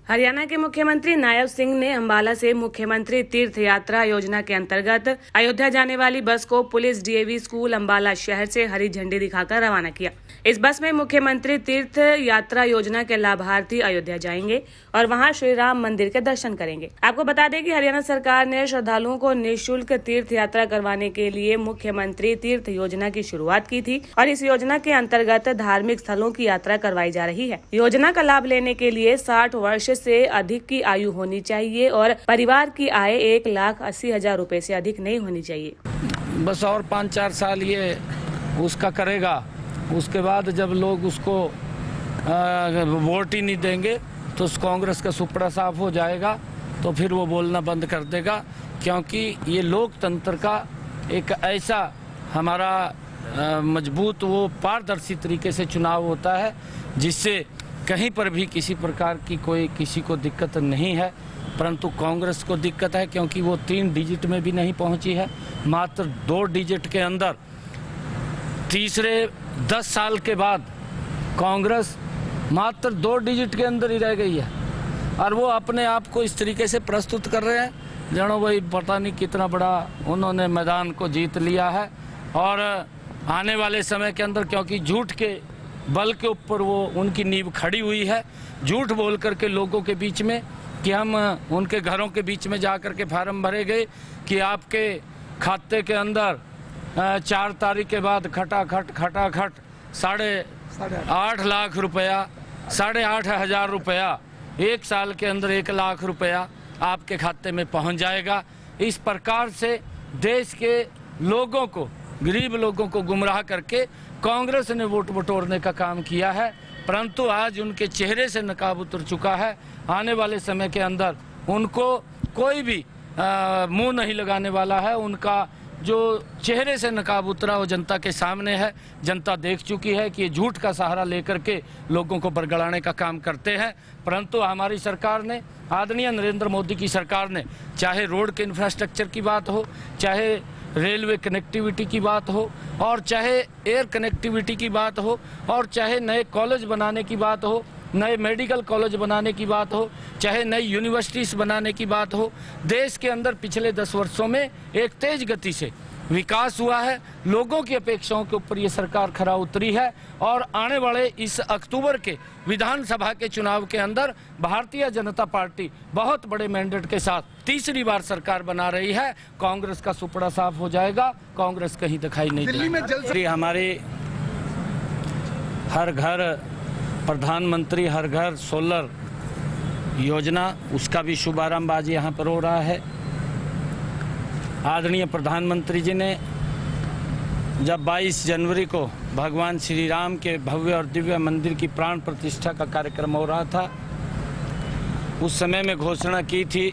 हरियाणा के मुख्यमंत्री नायब सिंह ने अंबाला से मुख्यमंत्री तीर्थ यात्रा योजना के अंतर्गत अयोध्या जाने वाली बस को पुलिस डीएवी स्कूल अंबाला शहर से हरी झंडी दिखाकर रवाना किया। इस बस में मुख्यमंत्री तीर्थ यात्रा योजना के लाभार्थी अयोध्या जाएंगे और वहां श्री राम मंदिर के दर्शन करेंगे। आपको बता दें कि हरियाणा सरकार ने श्रद्धालुओं को निःशुल्क तीर्थ यात्रा करवाने के लिए मुख्यमंत्री तीर्थ योजना की शुरुआत की थी और इस योजना के अंतर्गत धार्मिक स्थलों की यात्रा करवाई जा रही है। योजना का लाभ लेने के लिए 60 वर्ष से अधिक की आयु होनी चाहिए और परिवार की आय 1,80,000 रुपए से अधिक नहीं होनी चाहिए। बस और 5-4 साल ये उसका करेगा, उसके बाद जब लोग उसको वोट ही नहीं देंगे तो कांग्रेस का सुपड़ा साफ हो जाएगा, तो फिर वो बोलना बंद कर देगा। क्योंकि ये लोकतंत्र का एक ऐसा हमारा मजबूत वो पारदर्शी तरीके से चुनाव होता है जिससे कहीं पर भी किसी प्रकार की कोई किसी को दिक्कत नहीं है। परंतु कांग्रेस को दिक्कत है क्योंकि वो 3 डिजिट में भी नहीं पहुंची है। मात्र 2 डिजिट के अंदर तीसरे 10 साल के बाद कांग्रेस मात्र 2 डिजिट के अंदर ही रह गई है और वो अपने आप को इस तरीके से प्रस्तुत कर रहे हैं जानो भाई पता नहीं कितना बड़ा उन्होंने मैदान को जीत लिया है। और आने वाले समय के अंदर क्योंकि झूठ के बल के ऊपर वो उनकी नींव खड़ी हुई है, झूठ बोल करके लोगों के बीच में कि हम उनके घरों के बीच में जा कर के फार्म भरे गए कि आपके खाते के अंदर 4 तारीख के बाद खटाखट 8.5 लाख रुपया 8,500 रुपया 1 साल के अंदर 1 लाख रुपया आपके खाते में पहुंच जाएगा। इस प्रकार से देश के लोगों को, गरीब लोगों को गुमराह करके कांग्रेस ने वोट बटोरने का काम किया है। परंतु आज उनके चेहरे से नकाब उतर चुका है। आने वाले समय के अंदर उनको कोई भी मुंह नहीं लगाने वाला है। उनका जो चेहरे से नकाब उतरा वो जनता के सामने है। जनता देख चुकी है कि ये झूठ का सहारा लेकर के लोगों को बरगलाने का काम करते हैं। परंतु हमारी सरकार ने, आदरणीय नरेंद्र मोदी की सरकार ने, चाहे रोड के इंफ्रास्ट्रक्चर की बात हो, चाहे रेलवे कनेक्टिविटी की बात हो, और चाहे एयर कनेक्टिविटी की बात हो, और चाहे नए कॉलेज बनाने की बात हो, नए मेडिकल कॉलेज बनाने की बात हो, चाहे नई यूनिवर्सिटीज़ बनाने की बात हो, देश के अंदर पिछले 10 वर्षों में एक तेज गति से विकास हुआ है। लोगों की अपेक्षाओं के ऊपर ये सरकार खरा उतरी है और आने वाले इस अक्टूबर के विधानसभा के चुनाव के अंदर भारतीय जनता पार्टी बहुत बड़े मैंडेट के साथ तीसरी बार सरकार बना रही है। कांग्रेस का सुपड़ा साफ हो जाएगा, कांग्रेस कहीं दिखाई नहीं देगी। हमारी हर घर प्रधानमंत्री हर घर सोलर योजना, उसका भी शुभारंभ आज यहाँ पर हो रहा है। आदरणीय प्रधानमंत्री जी ने जब 22 जनवरी को भगवान श्री राम के भव्य और दिव्य मंदिर की प्राण प्रतिष्ठा का कार्यक्रम हो रहा था, उस समय में घोषणा की थी,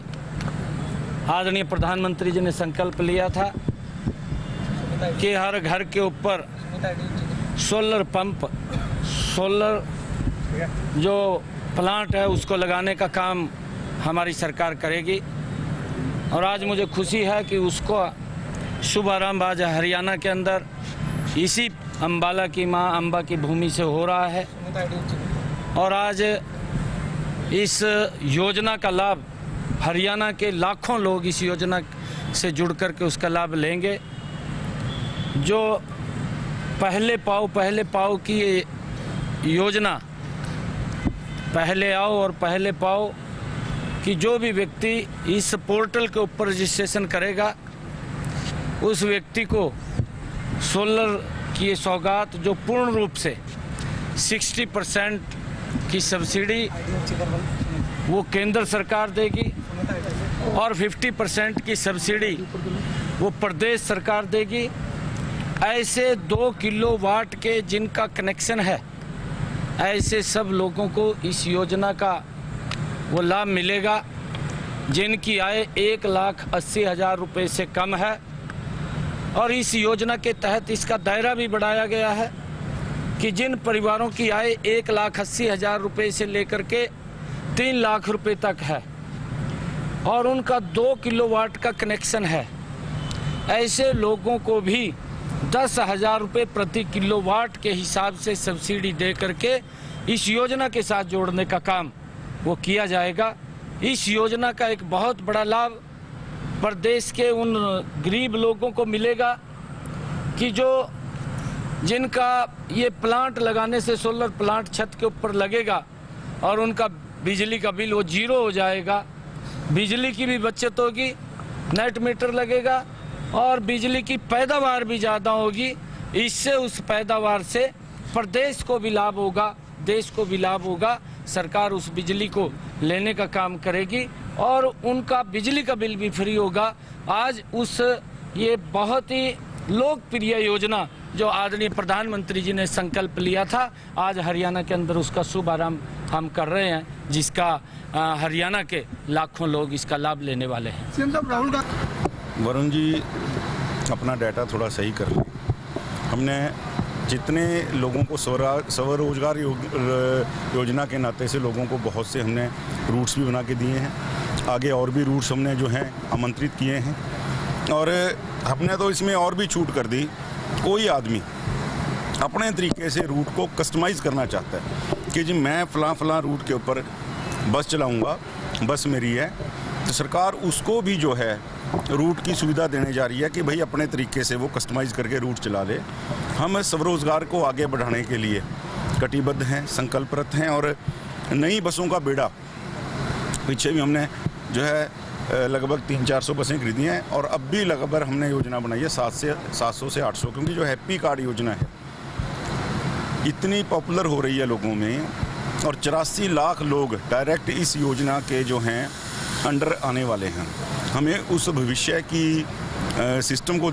आदरणीय प्रधानमंत्री जी ने संकल्प लिया था कि हर घर के ऊपर सोलर पंप, सोलर जो प्लांट है उसको लगाने का काम हमारी सरकार करेगी। और आज मुझे खुशी है कि उसको शुभारंभ आज हरियाणा के अंदर इसी अंबाला की मां अंबा की भूमि से हो रहा है। और आज इस योजना का लाभ हरियाणा के लाखों लोग इस योजना से जुड़ कर के उसका लाभ लेंगे। जो पहले पाओ की योजना, पहले आओ और पहले पाओ कि जो भी व्यक्ति इस पोर्टल के ऊपर रजिस्ट्रेशन करेगा उस व्यक्ति को सोलर की सौगात जो पूर्ण रूप से 60% की सब्सिडी वो केंद्र सरकार देगी और 50% की सब्सिडी वो प्रदेश सरकार देगी। ऐसे 2 किलोवाट के जिनका कनेक्शन है, ऐसे सब लोगों को इस योजना का वो लाभ मिलेगा जिनकी आय 1,80,000 रुपये से कम है। और इस योजना के तहत इसका दायरा भी बढ़ाया गया है कि जिन परिवारों की आय 1,80,000 रुपये से लेकर के 3 लाख रुपये तक है और उनका 2 किलोवाट का कनेक्शन है, ऐसे लोगों को भी 10,000 रुपये प्रति किलोवाट के हिसाब से सब्सिडी दे करके इस योजना के साथ जोड़ने का काम वो किया जाएगा। इस योजना का एक बहुत बड़ा लाभ प्रदेश के उन गरीब लोगों को मिलेगा कि जिनका ये प्लांट लगाने से, सोलर प्लांट छत के ऊपर लगेगा और उनका बिजली का बिल वो 0 हो जाएगा। बिजली की भी बचत होगी, नेट मीटर लगेगा और बिजली की पैदावार भी ज़्यादा होगी। इससे उस पैदावार से प्रदेश को भी लाभ होगा, देश को भी लाभ होगा। सरकार उस बिजली को लेने का काम करेगी और उनका बिजली का बिल भी फ्री होगा। आज ये बहुत ही लोकप्रिय योजना जो आदरणीय प्रधानमंत्री जी ने संकल्प लिया था, आज हरियाणा के अंदर उसका शुभारंभ हम कर रहे हैं, जिसका हरियाणा के लाखों लोग इसका लाभ लेने वाले हैं। वरुण जी अपना डाटा थोड़ा सही कर लें। हमने जितने लोगों को स्वरोजगार योजना के नाते से लोगों को बहुत से हमने रूट्स भी बना के दिए हैं। आगे और भी रूट्स हमने जो हैं आमंत्रित किए हैं और हमने तो इसमें और भी छूट कर दी। कोई आदमी अपने तरीके से रूट को कस्टमाइज़ करना चाहता है कि जी मैं फ़लाँ रूट के ऊपर बस चलाऊँगा, बस मेरी है, तो सरकार उसको भी जो है रूट की सुविधा देने जा रही है कि भाई अपने तरीके से वो कस्टमाइज़ करके रूट चला ले। हम स्वरोजगार को आगे बढ़ाने के लिए कटिबद्ध हैं, संकल्परत हैं और नई बसों का बेड़ा, पीछे भी हमने जो है लगभग 300-400 बसें खरीदी हैं और अब भी लगभग हमने योजना बनाई है 700 से 800, क्योंकि जो हैप्पी कार्ड योजना है इतनी पॉपुलर हो रही है लोगों में और 84 लाख लोग डायरेक्ट इस योजना के जो हैं अंडर आने वाले हैं। हमें उस भविष्य की सिस्टम को